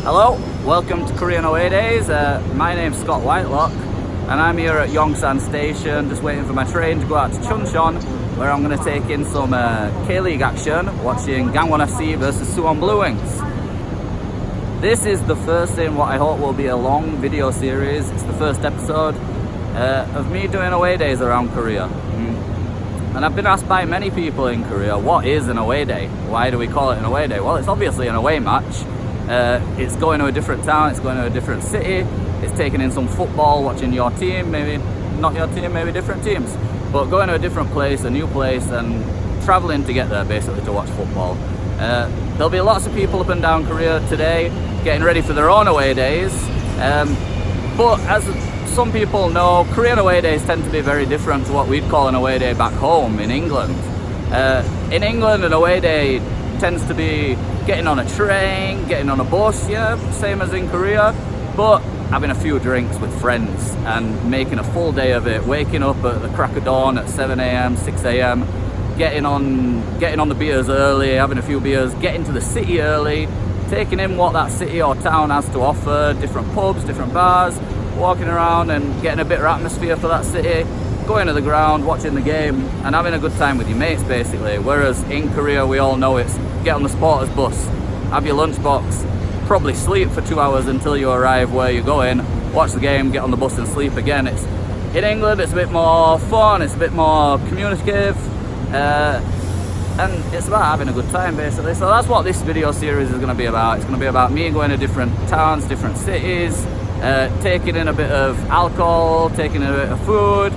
Hello, welcome to Korean Away Days. My name's Scott Whitelock and I'm here at Yongsan Station just waiting for my train to go out to Chuncheon, where I'm going to take in some K-League action watching Gangwon FC versus Suwon Bluewings. This is the first in what I hope will be a long video series. It's the first episode of me doing away days around Korea. And I've been asked by many people in Korea, what is an away day? Why do we call it an away day? Well, it's obviously an away match. It's going to a different town, it's going to a different city, it's taking in some football, watching your team, maybe not your team, maybe different teams. But going to a different place, a new place, and travelling to get there basically to watch football. There'll be lots of people up and down Korea today getting ready for their own away days. But as some people know, Korean away days tend to be very different to what we'd call an away day back home in England. In England, an away day tends to be getting on a train, getting on a bus, yeah, same as in Korea, but having a few drinks with friends and making a full day of it, waking up at the crack of dawn at 7 a.m, 6 a.m, getting on the beers early, having a few beers, getting to the city early, taking in what that city or town has to offer, different pubs, different bars, walking around and getting a bit of atmosphere for that city, going to the ground, watching the game and having a good time with your mates basically. Whereas in Korea we all know it's get on the supporters bus, have your lunchbox, probably sleep for 2 hours until you arrive where you're going, watch the game, get on the bus and sleep again. It's in England it's a bit more fun, it's a bit more communicative, and it's about having a good time basically. So that's what this video series is going to be about. It's going to be about me going to different towns, different cities, taking in a bit of alcohol, taking in a bit of food,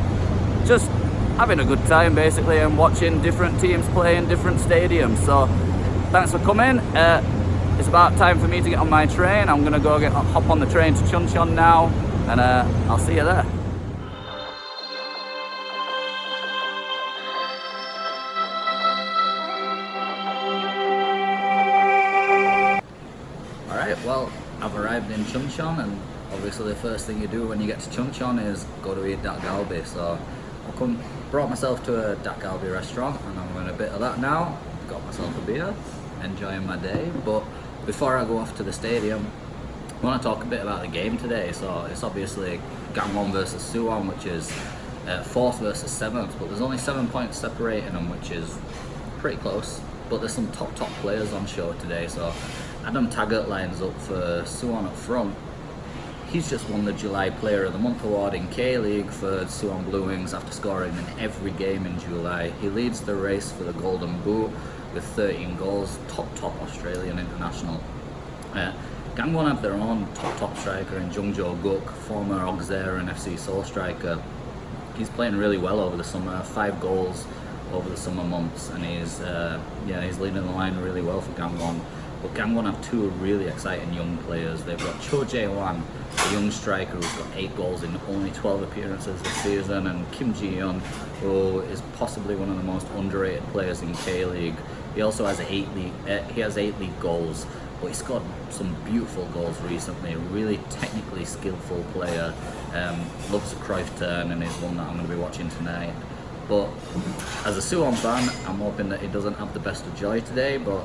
just having a good time basically, and watching different teams play in different stadiums. So thanks for coming. It's about time for me to get on my train. I'm gonna go hop on the train to Chuncheon now, and I'll see you there. Alright, well, I've arrived in Chuncheon, and obviously the first thing you do when you get to Chuncheon is go to eat dak galbi. So I brought myself to a dak galbi restaurant and I'm having a bit of that now. Got myself a beer, enjoying my day. But before I go off to the stadium, I want to talk a bit about the game today. So it's obviously Gangwon versus Suwon, which is 4th versus 7th, but there's only 7 points separating them, which is pretty close. But there's some top players on show today. So Adam Taggart lines up for Suwon up front. He's just won the July Player of the Month award in K-League for Suwon Bluewings after scoring in every game in July. He leads the race for the Golden Boot with 13 goals, top Australian international. Gangwon have their own top striker in Jung-Jo Guk, former Auxerre and FC Seoul striker. He's playing really well over the summer, 5 goals over the summer months, and he's leading the line really well for Gangwon. But Gangwon have 2 really exciting young players. They've got Cho Jae-wan, a young striker who's got 8 goals in only 12 appearances this season, and Kim Ji-yeon, who is possibly one of the most underrated players in K-League. He also has 8 league goals, but he scored some beautiful goals recently. A really technically skillful player, loves a Cruyff turn, and is one that I'm going to be watching tonight. But as a Suwon fan, I'm hoping that he doesn't have the best of joy today, but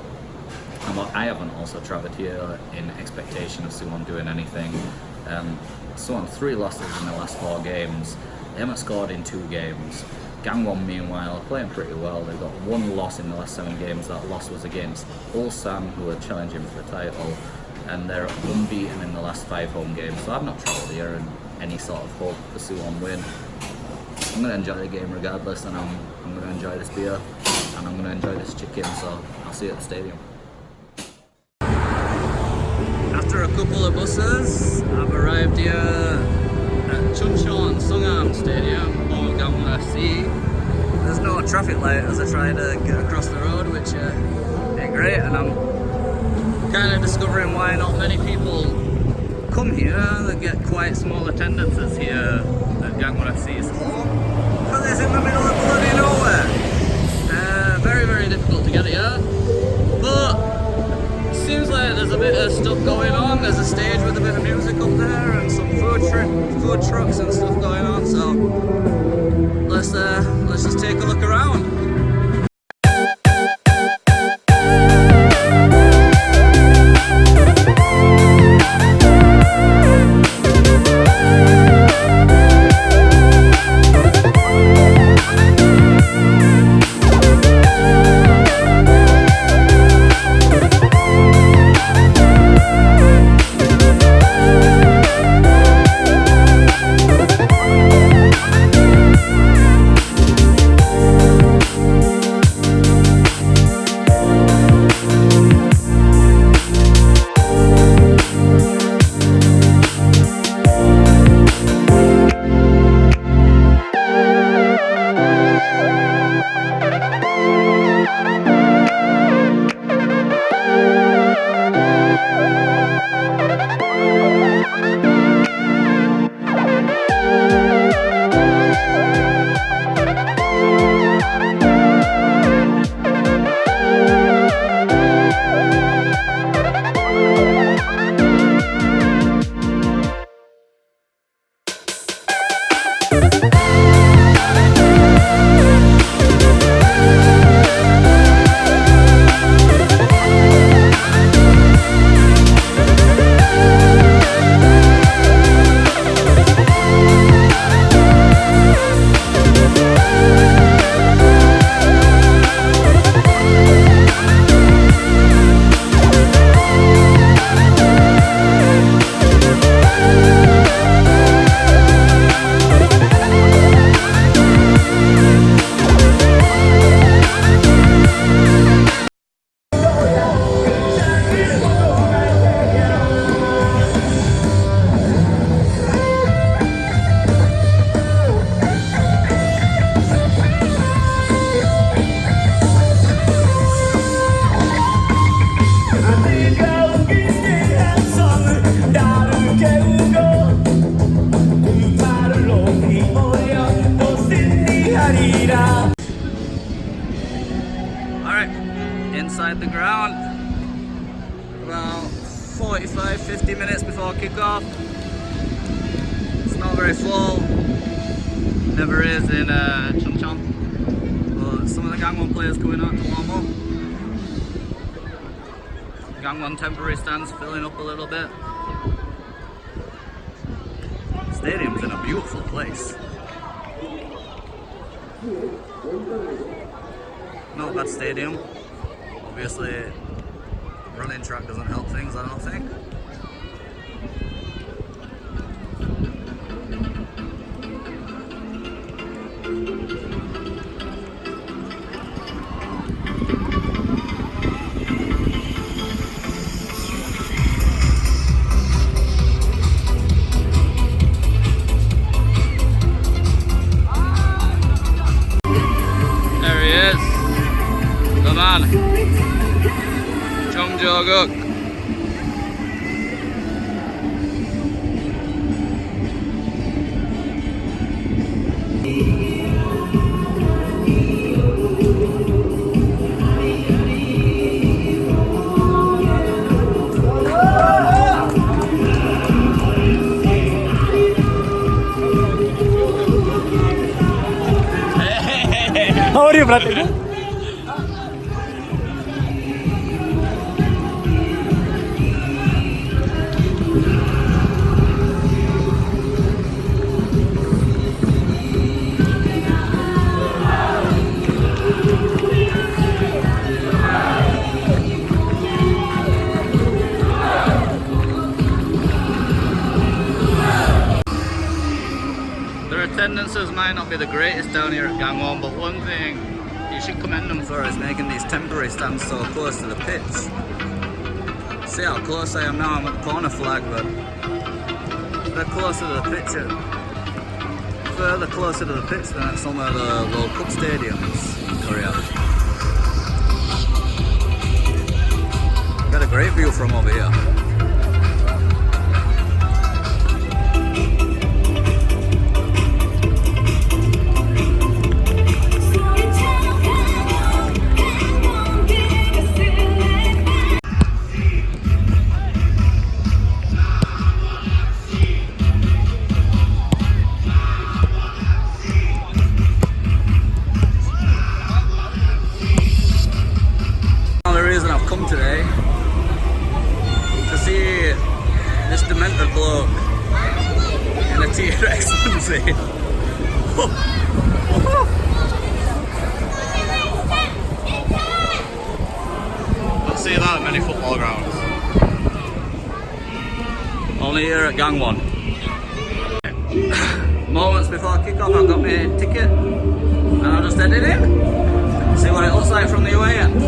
I haven't also travelled here in expectation of Suwon doing anything. Suwon 3 losses in the last 4 games. They haven't scored in 2 games. Gangwon, meanwhile, are playing pretty well. They've got 1 loss in the last 7 games. That loss was against Ulsan, who are challenging for the title, and they're unbeaten in the last 5 home games. So I've not travelled here in any sort of hope for Suwon win. I'm going to enjoy the game regardless, and I'm going to enjoy this beer, and I'm going to enjoy this chicken. So I'll see you at the stadium. After a couple of buses, I've arrived here at Chuncheon Sungam Stadium for Gangwon FC. There's no traffic light as I try to get across the road, which ain't great, and I'm kind of discovering why not many people come here. They get quite small attendances here at Gangwon FC's home, because it's in the middle of bloody nowhere. Very difficult to get here, but seems like there's a bit of stuff going on. There's a stage with a bit of music up there and some food trucks and stuff going on. So let's just take a look around. Inside the ground, about 45-50 minutes before kickoff. It's not very full, never is in Chungcheong, but some of the Gangwon players coming out to warm up. Gangwon temporary stands filling up a little bit. The stadium's in a beautiful place. Not a bad stadium. Obviously, running track doesn't help things, I don't think. There he is, the man. Joguk. How are you, brother? Their attendances might not be the greatest down here at Gangwon, but one thing you should commend them for is making these temporary stands so close to the pitch. See how close I am now, I'm at the corner flag, but they're closer to the pitch, further closer to the pitch than at some of the World Cup stadiums in Korea. Got a great view from over here. Today to see this demented bloke in a T-Rex onesie. Don't see that at many football grounds. Only here at Gangwon. Moments before kickoff, I've got my ticket and I'll just headed in. See what it looks like from the away end.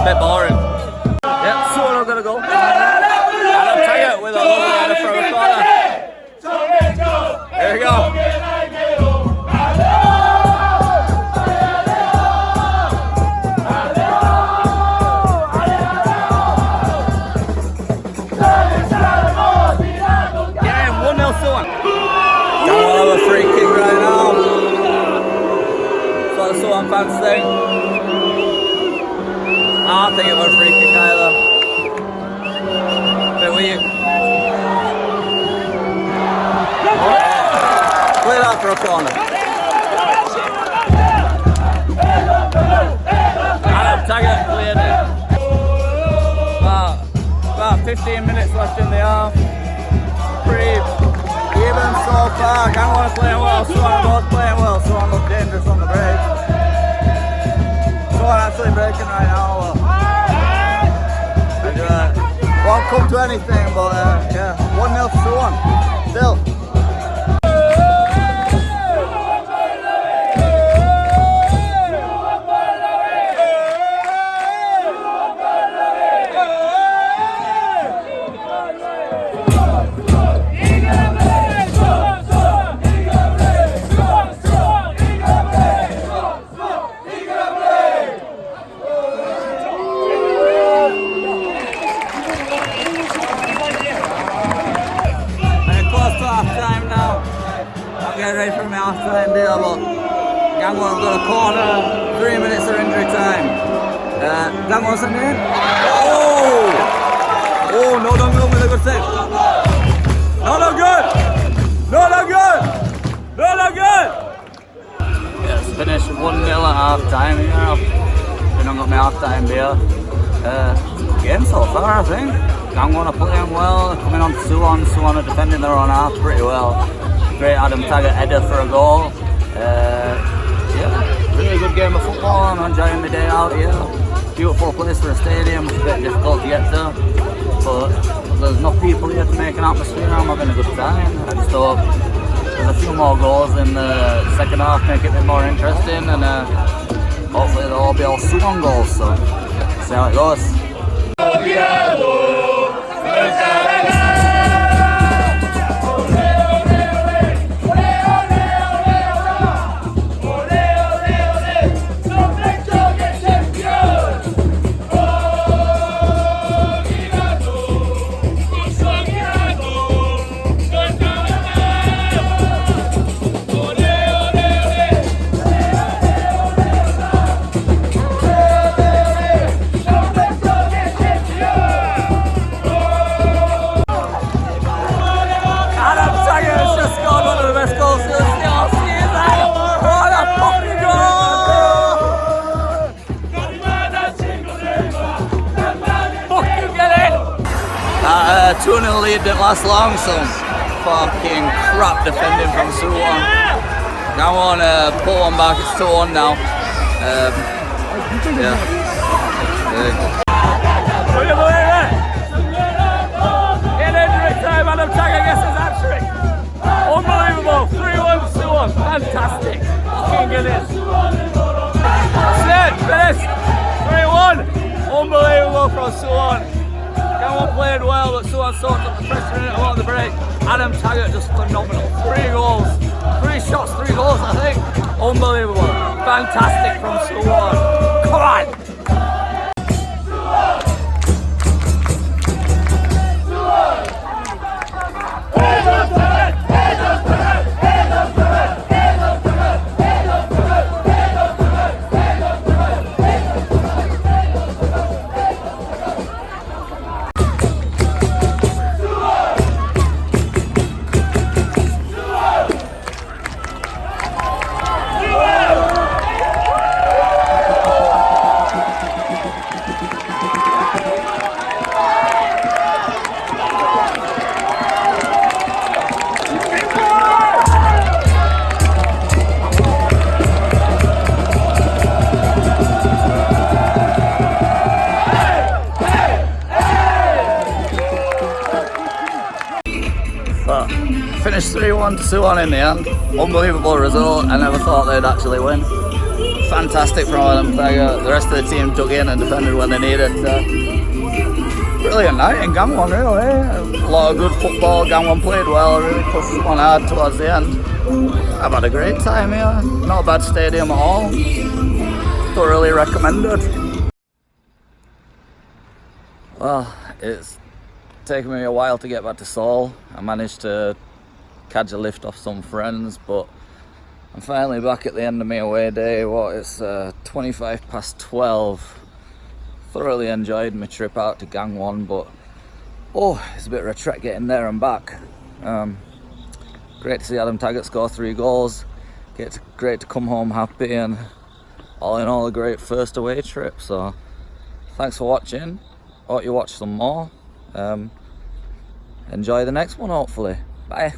bit boring. Yep, Suwon are gonna go. Adam Taggart with a lovely header from the corner. Here we go. Yeah, 1-0 Suwon. Gangwon have a free kick right now. That's what the Suwon fans think. I don't think it was a free kick either. Bit weird. Play that for a corner. Adam Taggart cleared it. About 15 minutes left in the half. Pretty even so far. Gangwon are playing well, Suwon are both playing well. Suwon look dangerous on the break. Suwon actually breaking right now. Won't come to anything, but yeah, 1-0 to Suwon. Still. Getting ready for my half-time deal, but Gangwon have got a corner, 3 minutes of injury time. Gangwon sent in. Oh, no done good with a good save. No good! Yeah, it's finished 1-0 at half-time here. Been on got my half-time beer. Game so far, I think. Gangwon are playing well, coming on to Suwon. Suwon are defending their own half pretty well. Great Adam Taggart header for a goal. Yeah, really good game of football. I'm enjoying my day out here. Beautiful place for a stadium. It's a bit difficult to get to, but there's enough people here to make an atmosphere. I'm having a good time. I just hope there's a few more goals in the second half, make it a bit more interesting, and hopefully they'll all be all Suwon goals. So, see how it goes. That 2-0 lead didn't last long, so fucking crap defending from Suwon. Gangwon put one back, it's 2-1 now. Yeah. In injury time, Adam Taggart gets his hat-trick. Unbelievable, 3-1 Suwon, fantastic. Fucking get it. That's it, finished. 3-1, unbelievable from Suwon. Gangwon played well, but Suwon sorted up the pressure in it along the break. Adam Taggart just phenomenal. 3 goals, 3 shots, 3 goals, I think. Unbelievable. Fantastic from Suwon. Come on! Finished 3-1 to Suwon in the end. Unbelievable result. I never thought they'd actually win. fantastic from them. The rest of the team dug in and defended when they needed. Brilliant night in Gangwon, really. A lot of good football. Gangwon played well, really pushed one hard towards the end. I've had a great time here. Not a bad stadium at all. Thoroughly recommended. Well, it's taken me a while to get back to Seoul. I managed to catch a lift off some friends, but I'm finally back at the end of my away day. It's 12:25. Thoroughly enjoyed my trip out to Gangwon, but it's a bit of a trek getting there and back. Great to see Adam Taggart score 3 goals. Great to come home happy, and all in all a great first away trip. So thanks for watching. Hope you watch some more. Enjoy the next one, hopefully. Bye.